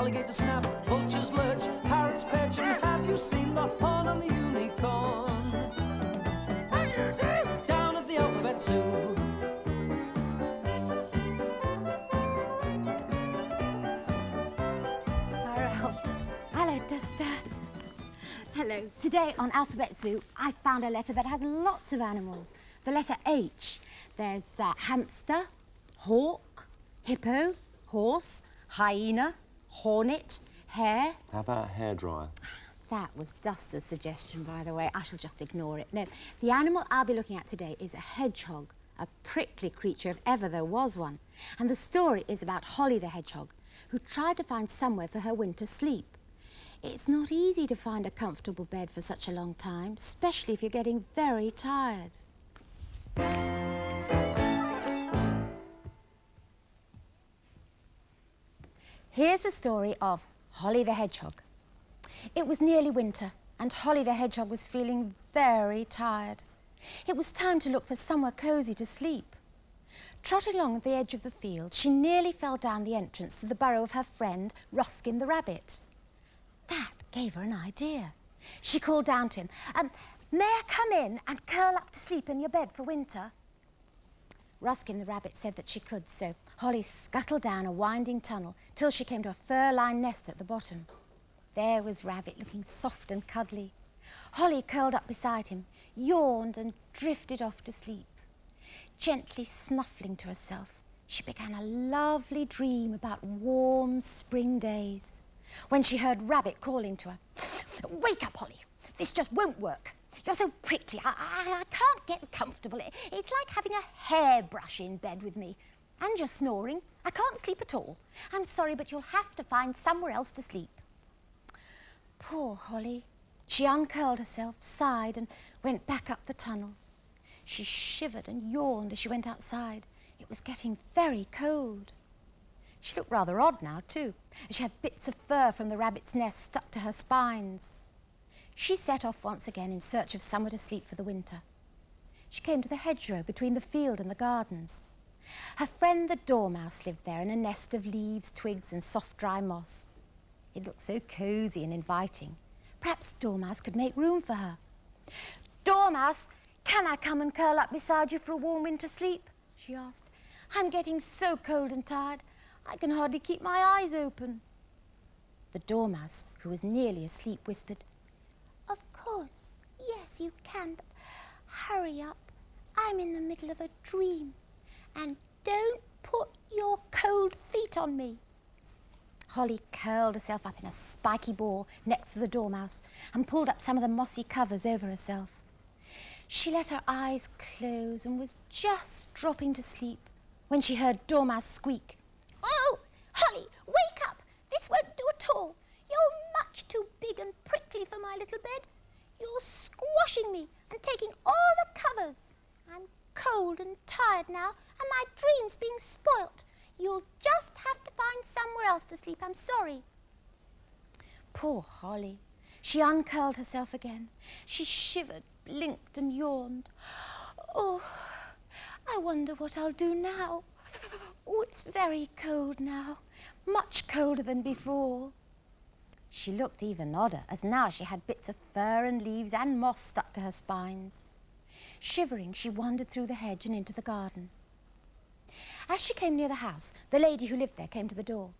alligators snap, vultures lurch, parrots perch, and have you seen the horn on the unicorn? Down at the Alphabet Zoo. Hello, Duster. Hello. Today on Alphabet Zoo, I found a letter that has lots of animals. The letter H. There's hamster, hawk, hippo, horse, hyena, hornet, hare. How about hairdryer? That was Duster's suggestion, by the way. I shall just ignore it. No, the animal I'll be looking at today is a hedgehog, a prickly creature if ever there was one. And the story is about Holly the hedgehog, who tried to find somewhere for her winter sleep. It's not easy to find a comfortable bed for such a long time, especially if you're getting very tired. Here's the story of Holly the hedgehog. It was nearly winter, and Holly the hedgehog was feeling very tired. It was time to look for somewhere cosy to sleep. Trotting along at the edge of the field, she nearly fell down the entrance to the burrow of her friend, Ruskin the rabbit. That gave her an idea. She called down to him, "May I come in and curl up to sleep in your bed for winter?" Ruskin the rabbit said that she could, so Holly scuttled down a winding tunnel till she came to a fur-lined nest at the bottom. There was Rabbit, looking soft and cuddly. Holly curled up beside him, yawned and drifted off to sleep. Gently snuffling to herself, she began a lovely dream about warm spring days, when she heard Rabbit calling to her. "Wake up, Holly. This just won't work. You're so prickly. I can't get comfortable. It's like having a hairbrush in bed with me. And you're snoring. I can't sleep at all. I'm sorry, but you'll have to find somewhere else to sleep." Poor Holly. She uncurled herself, sighed, and went back up the tunnel. She shivered and yawned as she went outside. It was getting very cold. She looked rather odd now, too, as she had bits of fur from the rabbit's nest stuck to her spines. She set off once again in search of somewhere to sleep for the winter. She came to the hedgerow between the field and the gardens. Her friend the dormouse lived there in a nest of leaves, twigs and soft dry moss. It looked so cosy and inviting. Perhaps Dormouse could make room for her. "Dormouse, can I come and curl up beside you for a warm winter sleep?" she asked. "I'm getting so cold and tired, I can hardly keep my eyes open." The Dormouse, who was nearly asleep, whispered, "Of course, yes you can, but hurry up. I'm in the middle of a dream, and don't put your cold feet on me." Holly curled herself up in a spiky ball next to the Dormouse and pulled up some of the mossy covers over herself. She let her eyes close and was just dropping to sleep when she heard Dormouse squeak, "Oh, Holly, wake up! This won't do at all. You're much too big and prickly for my little bed. You're squashing me and taking all the covers. I'm cold and tired now, and my dream's being spoilt. You'll just have to find somewhere else to sleep. I'm sorry." Poor Holly. She uncurled herself again. She shivered, blinked and yawned. "Oh, I wonder what I'll do now. Oh, it's very cold now, much colder than before." She looked even odder, as now she had bits of fur and leaves and moss stuck to her spines. Shivering, she wandered through the hedge and into the garden. As she came near the house, the lady who lived there came to the door.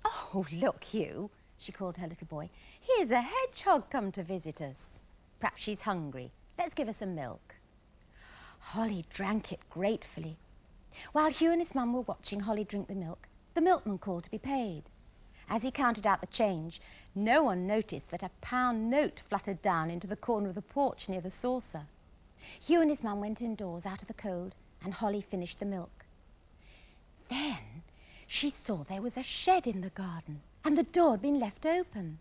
"Oh, look, you," she called her little boy. "Here's a hedgehog come to visit us. Perhaps she's hungry. Let's give her some milk." Holly drank it gratefully. While Hugh and his mum were watching Holly drink the milkman called to be paid. As he counted out the change, no one noticed that a pound note fluttered down into the corner of the porch near the saucer. Hugh and his mum went indoors out of the cold, and Holly finished the milk. Then she saw there was a shed in the garden, and the door had been left open.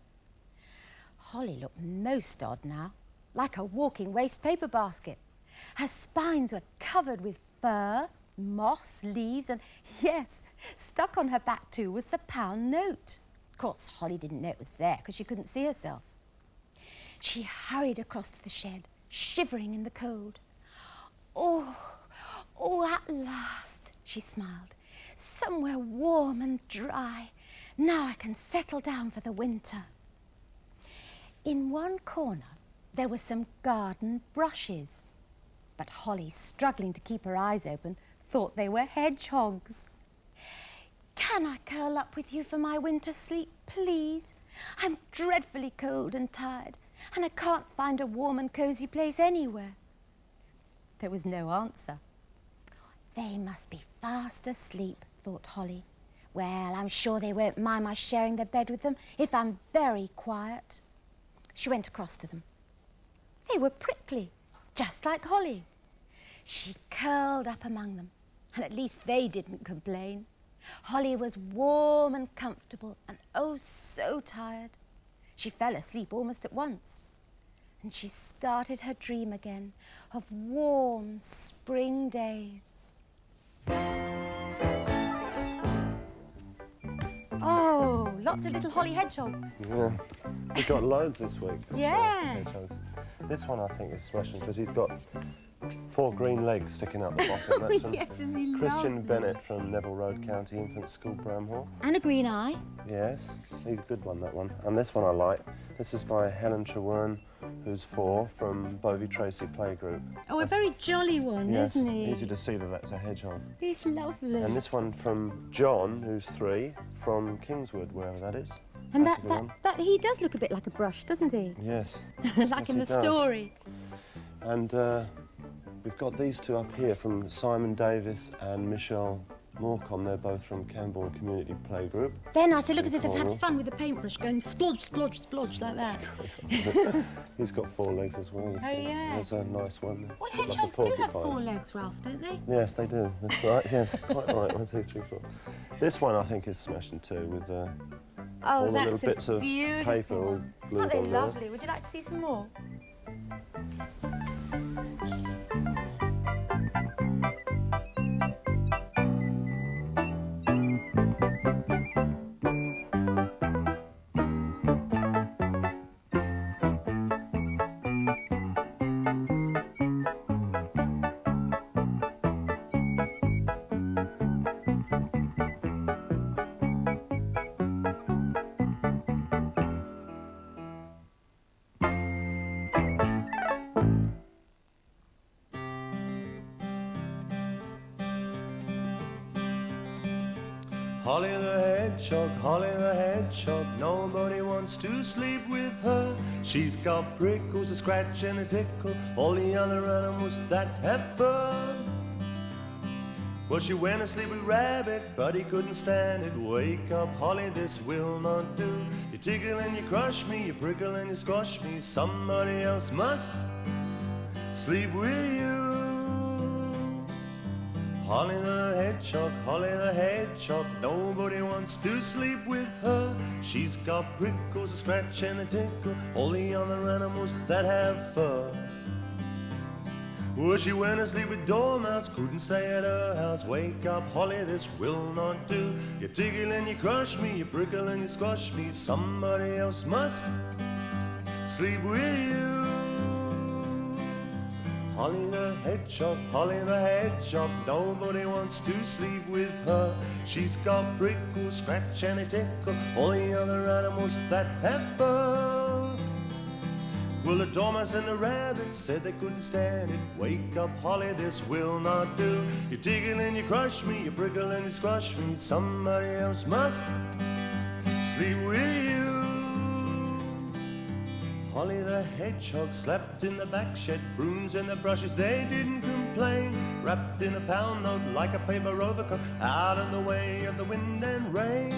Holly looked most odd now, like a walking waste paper basket. Her spines were covered with fur, moss, leaves, and yes, stuck on her back too was the pound note. Of course, Holly didn't know it was there because she couldn't see herself. She hurried across to the shed, shivering in the cold. Oh, at last, she smiled. Somewhere warm and dry. Now I can settle down for the winter. In one corner, there were some garden brushes. But Holly, struggling to keep her eyes open, thought they were hedgehogs. Can I curl up with you for my winter sleep, please? I'm dreadfully cold and tired, and I can't find a warm and cosy place anywhere. There was no answer. They must be fast asleep, thought Holly. Well, I'm sure they won't mind my sharing the bed with them if I'm very quiet. She went across to them. They were prickly, just like Holly. She curled up among them, and at least they didn't complain. Holly was warm and comfortable, and oh, so tired. She fell asleep almost at once, and she started her dream again of warm spring days. Oh, lots of little Holly hedgehogs. Yeah, we've got loads this week. Yes. Hedgehogs. This one I think is smashing because he's got 4 green legs sticking out the bottom. That's from Yes, isn't he Christian lovely? Bennett from Neville Road County Infant School, Bramhall. And a green eye. Yes, he's a good one, that one. And this one I like. This is by Helen Trewern, who's 4, from Bovey Tracy Playgroup. Oh, a very jolly one, Yes, isn't he? easy to see that that's a hedgehog. He's lovely. And this one from John, who's 3, from Kingswood, wherever that is. And That's a good one. that he does look a bit like a brush, doesn't he? Yes. Like Yes, in he the does. story. And we've got these 2 up here from Simon Davis and Michelle Morecon. They're both from Camborne Community Playgroup. They're nice. They look as if they've Coral. had fun with the paintbrush, going splodge, splodge, splodge like that. He's got 4 legs as well, you see. yes. There's a nice one. Well, Like a hedgehogs do have porcupine. 4 legs, Ralph, don't they? Yes, they do. That's right. Yes, quite right. 1, 2, 3, 4. This one I think is smashing too, with all Oh, the that's little bits a of beautiful paper all one. glued Aren't they on there. lovely? Would you like to see some more? Holly the hedgehog, nobody wants to sleep with her. She's got prickles, a scratch and a tickle, all the other animals that have fur. Well, she went to sleep with Rabbit, but he couldn't stand it. Wake up, Holly, this will not do. You tickle and you crush me, you prickle and you squash me. Somebody else must sleep with you. Holly the hedgehog, nobody wants to sleep with her. She's got prickles, a scratch and a tickle, all the other animals that have fur. Well, she went to sleep with Dormouse, couldn't stay at her house. Wake up, Holly, this will not do. You tickle and you crush me, you prickle and you squash me. Somebody else must sleep with you. Holly the hedgehog, nobody wants to sleep with her. She's got prickles, scratch and a tickle, all the other animals that have fur. Well, the Dormouse and the Rabbit said they couldn't stand it. Wake up, Holly, this will not do. You tickle and you crush me, you prickle and you squash me. Somebody else must sleep with you. Holly the hedgehog slept in the back shed, brooms and the brushes, they didn't complain. Wrapped in a pound note like a paper overcoat, out of the way of the wind and rain.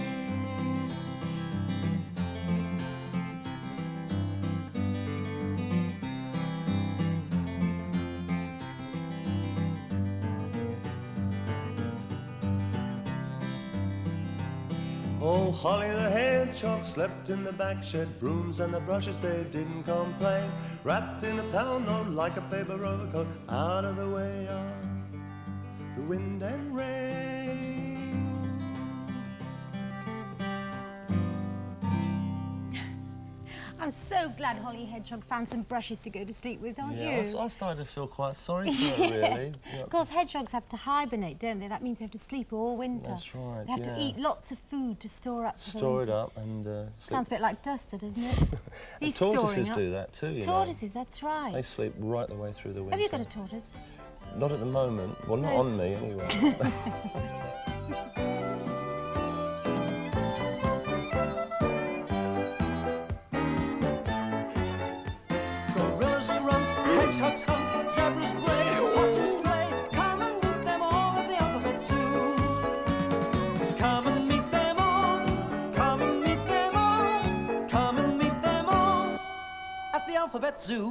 Oh, Holly the hedgehog slept in the back shed, brooms and the brushes, they didn't complain. Wrapped in a pound note like a paper overcoat, out of the way of the wind and rain. I'm so glad Holly Hedgehog found some brushes to go to sleep with, aren't Yeah, you? I started to feel quite sorry for her, really. Yeah. Of course, hedgehogs have to hibernate, don't they? That means they have to sleep all winter. That's right, They have to yeah. eat lots of food to store up for the Store it winter. up and sleep. Sounds a bit like Duster, doesn't it? And He's tortoises storing up. do that too, you know. Tortoises, that's right. They sleep right the way through the winter. Have you got a tortoise? Not at the moment. Well, not No. on me, anyway. Gorillas grunt, hedgehogs hunt, zebras bray, possums play. Come and meet them all at the alphabet zoo. Come and meet them all. Come and meet them all. Come and meet them all at the alphabet zoo.